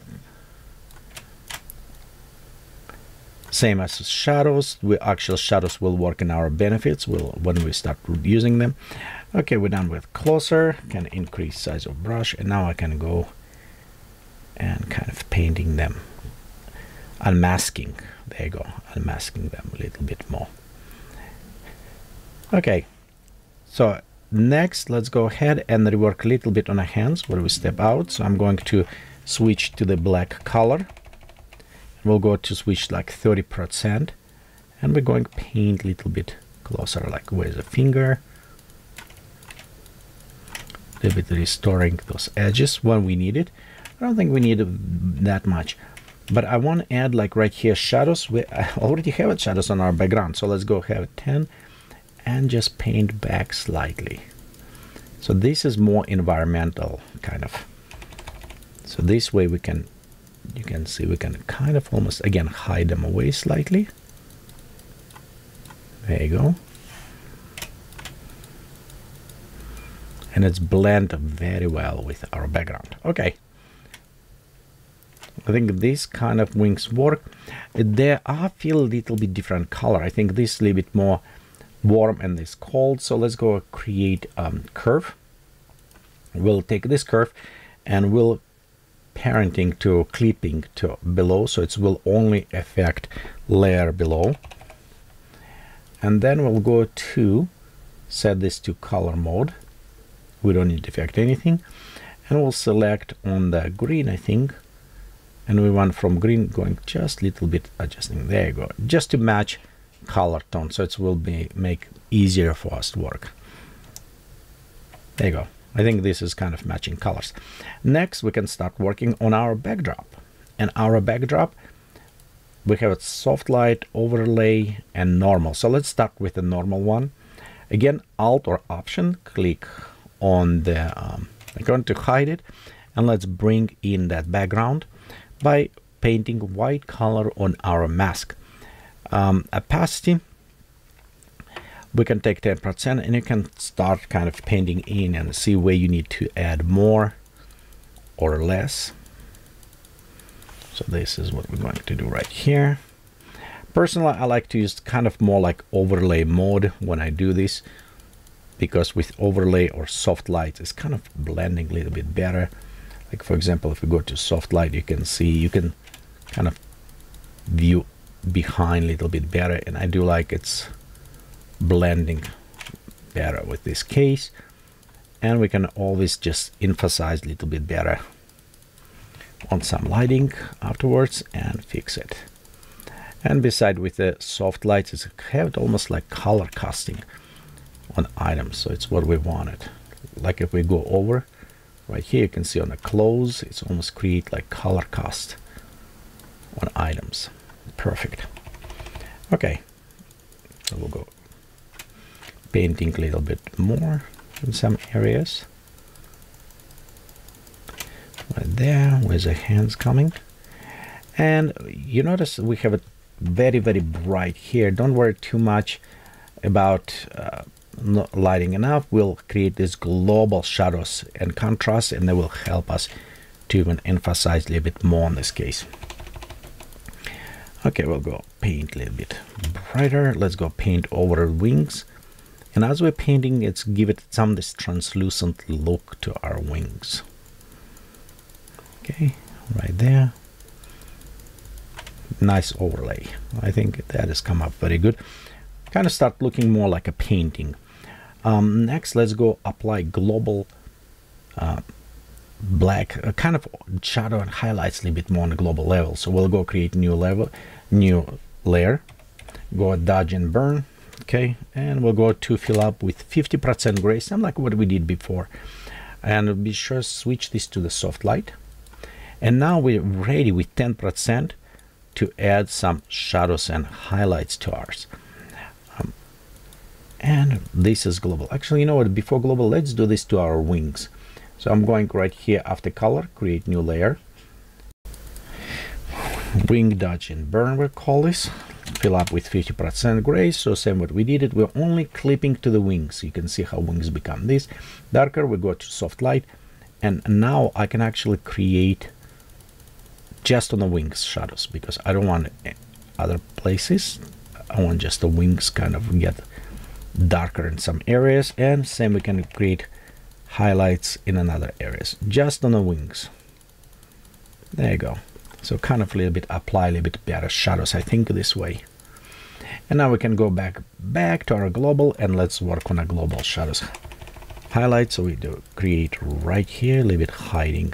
same as shadows. Actual shadows will work in our benefits when we start using them. Okay, we're done with closer. Can increase size of brush, and now I can go and kind of painting them, unmasking. There you go, unmasking them a little bit more. Okay, so next let's go ahead and rework a little bit on the hands where we step out. So I'm going to switch to the black color. We'll go to switch like 30%, and we're going to paint a little bit closer, like where's the finger, a little bit restoring those edges when we need it. I don't think we need that much, but I want to add like right here shadows. I already have shadows on our background, so let's go have 10 and just paint back slightly. So this is more environmental kind of. So this way you can see we can kind of almost again hide them away slightly. There you go. And it's blended very well with our background. Okay. I think these kind of wings work. They feel a little bit different color. I think this is a little bit more warm and this cold. So let's go create curve. We'll take this curve and we'll parenting to clipping to below, so it will only affect layer below. And then we'll go to set this to color mode. We don't need to affect anything, and we'll select on the green, I think, and we want from green going just a little bit adjusting. There you go, just to match color tone, so it will make easier for us to work. There you go. I think this is kind of matching colors. Next, we can start working on our backdrop. And our backdrop, we have a soft light, overlay, and normal. So let's start with the normal one. Again, Alt or Option, click on the, I'm going to hide it, and let's bring in that background by painting white color on our mask. Opacity, we can take 10%, and you can start kind of painting in and see where you need to add more or less. So this is what we're going to do right here. Personally, I like to use kind of more like overlay mode when I do this, because with overlay or soft light, it's kind of blending a little bit better. Like for example, if we go to soft light, you can see, you can kind of view behind a little bit better, and I do like it's blending better with this case. And we can always just emphasize a little bit better on some lighting afterwards and fix it. And beside with the soft lights, it's have almost like color casting on items, so it's what we wanted. Like if we go over right here, you can see on the clothes, it's almost create like color cast on items. Perfect. Okay, so we'll go painting a little bit more in some areas. Right there, where's the hands coming? And you notice we have a very, very bright here. Don't worry too much about not lighting enough. We'll create these global shadows and contrast, and they will help us to even emphasize a little bit more in this case. Okay, we'll go paint a little bit brighter. Let's go paint over wings. And as we're painting, it's give it some this translucent look to our wings. Okay, right there. Nice overlay. I think that has come up very good. Kind of start looking more like a painting. Next, let's go apply global black, kind of shadow and highlights a little bit more on the global level. So we'll go create new level, new layer. Go dodge and burn. Okay, and we'll go to fill up with 50% gray, same like what we did before. And be sure to switch this to the soft light. And now we're ready with 10% to add some shadows and highlights to ours. And this is global. Actually, you know what, before global, let's do this to our wings. So I'm going right here after color, create new layer. Wing dodge and burn, we'll call this. Fill up with 50% gray. So same what we did it. We're only clipping to the wings. You can see how wings become this. Darker, we go to soft light. And now I can actually create just on the wings shadows, because I don't want other places. I want just the wings kind of get darker in some areas, and same we can create highlights in another areas just on the wings. There you go. So kind of a little bit apply a little bit better shadows, I think, this way. And now we can go back to our global, and let's work on a global shadows highlight. So we do create right here a little bit hiding,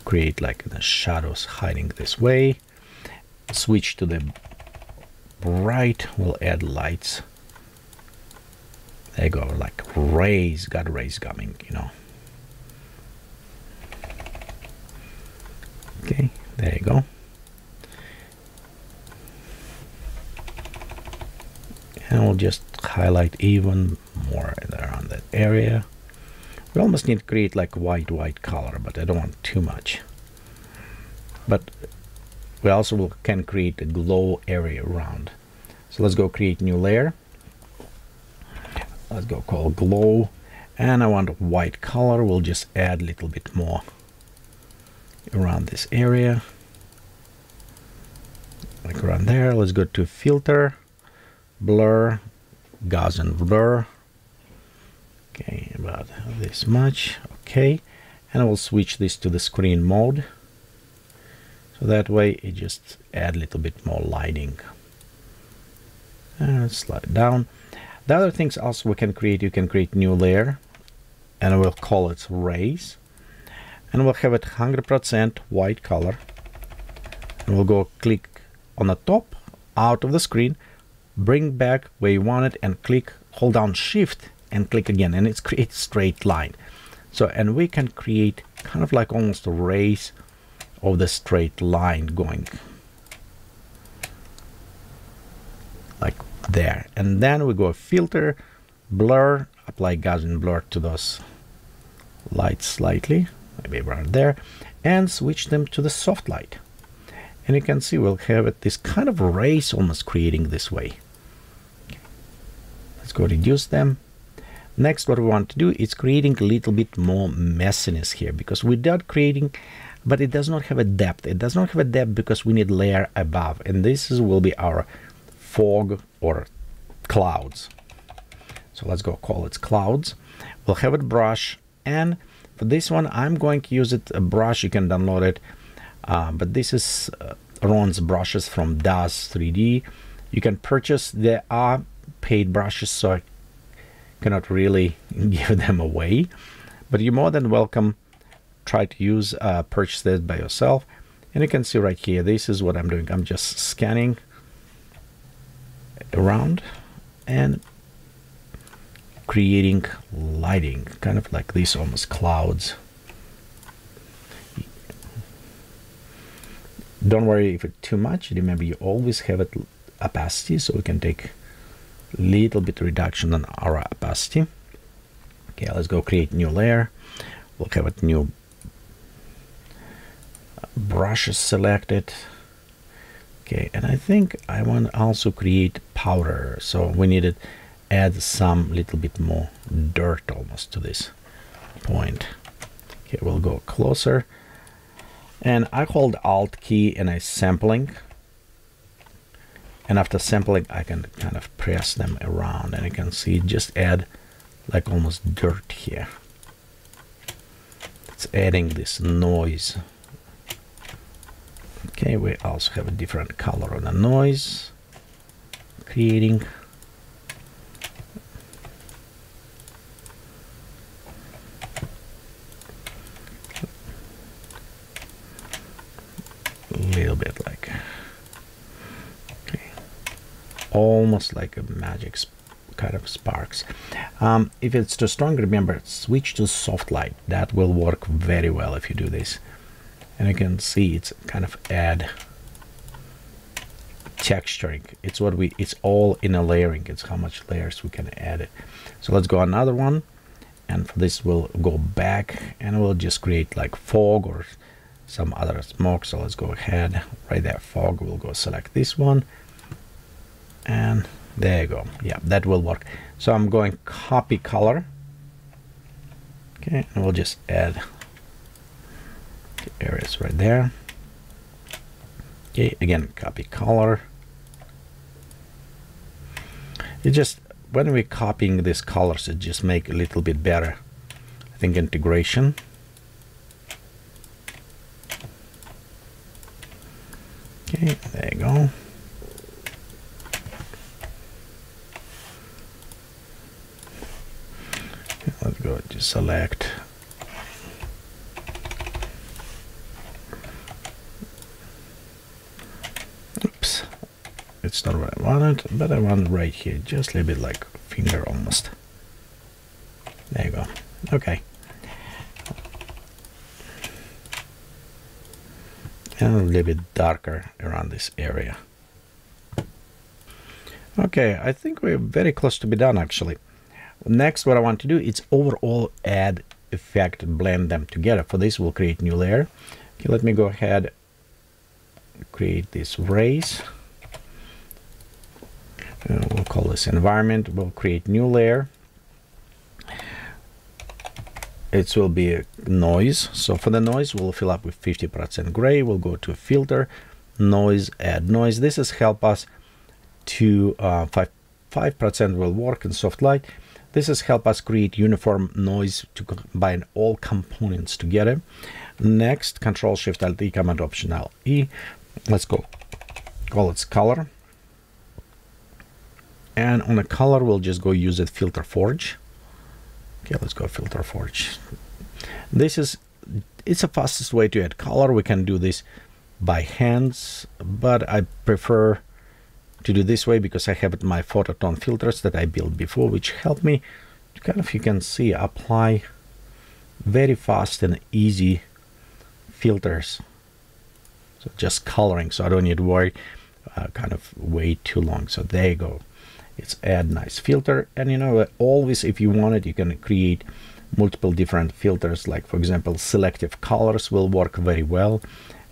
create like the shadows hiding this way, switch to the right, we'll add lights. There you go, like rays, got rays coming, you know. Okay, there you go. And we'll just highlight even more around that area. We almost need to create like white color, but I don't want too much. But we also can create a glow area around. So let's go create new layer. Let's go call glow, and I want white color. We'll just add a little bit more around this area, like around there. Let's go to filter, blur, Gaussian blur. Okay, about this much. Okay, and I will switch this to the screen mode. So that way it just add a little bit more lighting. And slide it down. The other things also we can create, you can create new layer, and we'll call it rays, and we'll have it 100% white color. And we'll go click on the top out of the screen, bring back where you want it, and click, hold down shift and click again, and it's create straight line. So, and we can create kind of like almost a rays of the straight line going like there. And then we go filter, blur, apply Gaussian blur to those lights slightly, maybe around there, and switch them to the soft light. And you can see we'll have it this kind of rays almost creating this way. Okay. Let's go reduce them. Next, what we want to do is creating a little bit more messiness here, because we're not creating, but it does not have a depth. It does not have a depth because we need layer above, and this will be our fog or clouds. So let's go call it clouds. We'll have it brush, and for this one I'm going to use it a brush. You can download it, but this is Ron's brushes from DAZ 3D. You can purchase. There are paid brushes, so I cannot really give them away, but you're more than welcome. Try to use purchase that by yourself. And you can see right here, this is what I'm doing. I'm just scanning around and creating lighting, kind of like this, almost clouds. Don't worry if it's too much. Remember, you always have it opacity, so we can take a little bit reduction on our opacity. Okay, let's go create new layer. We'll have a new brushes selected. Okay, and I think I want to also create powder, so we need to add some little bit more dirt almost to this point. Okay, we'll go closer, and I hold Alt key and I sampling, and after sampling I can kind of press them around, and you can see just add like almost dirt here. It's adding this noise. Okay, we also have a different color on the noise, creating. A little bit like, okay, almost like a magic kind of sparks. If it's too strong, remember, switch to soft light. That will work very well if you do this. and you can see it's kind of add texturing. It's all in a layering. It's how much layers we can add it. So let's go another one, and for this we'll go back and we'll just create like fog or some other smoke. So let's go ahead right there, fog. We'll go select this one, and there you go. Yeah, that will work. So I'm going copy color. Okay, and we'll just add the areas right there. Okay, again, copy color. It just, when we're copying these colors, it just make a little bit better, I think, integration. Okay, there you go. Okay, let's go to select. Oops, it's not what I wanted, but I want right here, just a little bit like finger almost. There you go. Okay. And a little bit darker around this area. Okay, I think we're very close to be done actually. Next, what I want to do is overall add effect and blend them together. For this, we'll create new layer. Okay, let me go ahead, create this race. We'll call this environment. We'll create new layer. It will be a noise. So for the noise, we'll fill up with 50% gray. We'll go to filter, noise, add noise. This is help us to 5% will work in soft light. This is help us create uniform noise to combine all components together. Next, Control Shift Alt E, Command Option Alt E. Let's go. Call it color. And on the color, we'll just go use it filter forge. Okay, let's go filter forge. It's the fastest way to add color. We can do this by hands, but I prefer to do this way because I have my phototone filters that I built before, which help me to kind of, you can see, apply very fast and easy filters. So just coloring, so I don't need to worry kind of wait too long. So there you go. It's add nice filter, and you know, always if you want it, you can create multiple different filters. Like for example, selective colors will work very well.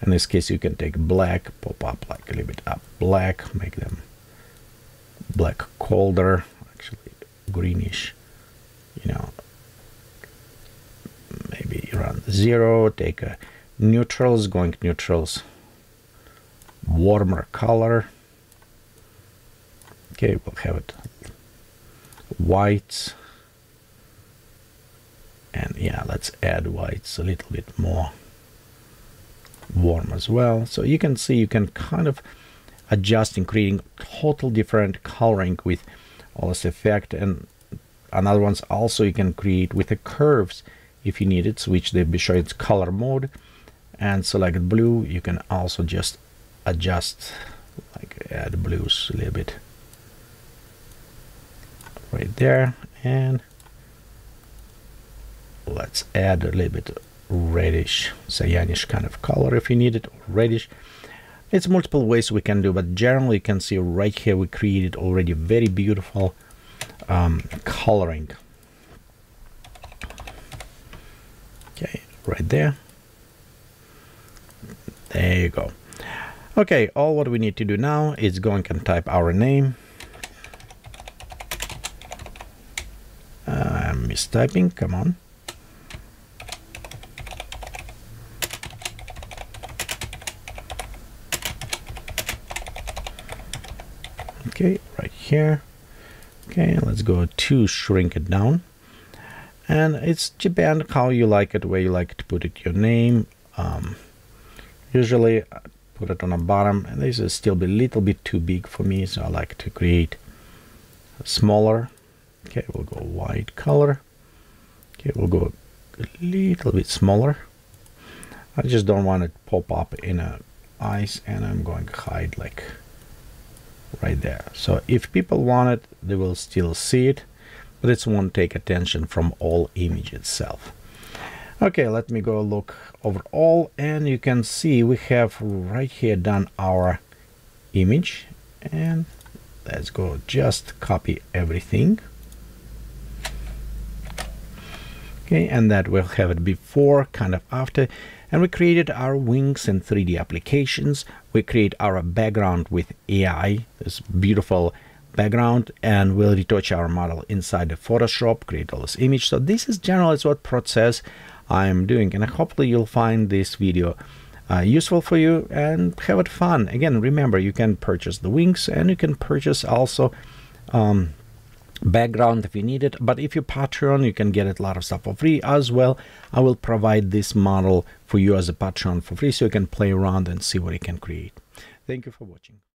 In this case, you can take black, pop up like a little bit up black, make them black colder, actually greenish, you know, maybe around 0. Take a neutrals, going neutrals, warmer color. Okay, we'll have it whites, and yeah, let's add whites a little bit more warm as well. So you can see you can kind of adjust in creating total different coloring with all this effect. And another ones also you can create with the curves if you need it. Switch the Bishoy's color mode and select blue. You can also just adjust, like add blues a little bit right there, and let's add a little bit reddish, cyanish kind of color if you need it, or reddish. It's multiple ways we can do, but generally you can see right here we created already very beautiful coloring. Okay, right there. There you go. Okay, all what we need to do now is going and type our name. I'm mistyping, come on. Okay, right here. Okay, let's go to shrink it down. And it's depend how you like it, where you like to put it, your name. Usually I put it on the bottom, and this is still be a little bit too big for me, so I like to create smaller. Okay, we'll go white color. Okay, we'll go a little bit smaller. I just don't want it to pop up in eyes, and I'm going to hide like right there. So if people want it, they will still see it, but it won't take attention from all image itself. Okay, let me go look over all, and you can see we have right here done our image. And let's go just copy everything. Okay, and that will have it before, kind of after. And we created our wings and 3D applications. We create our background with AI, this beautiful background, and we'll retouch our model inside the Photoshop, create all this image. So this is generally what process I'm doing, and hopefully you'll find this video useful for you and have it fun. Again, remember, you can purchase the wings, and you can purchase also background if you need it. But if you Patreon, you can get a lot of stuff for free as well. I will provide this model for you as a Patreon for free, so you can play around and see what you can create. Thank you for watching.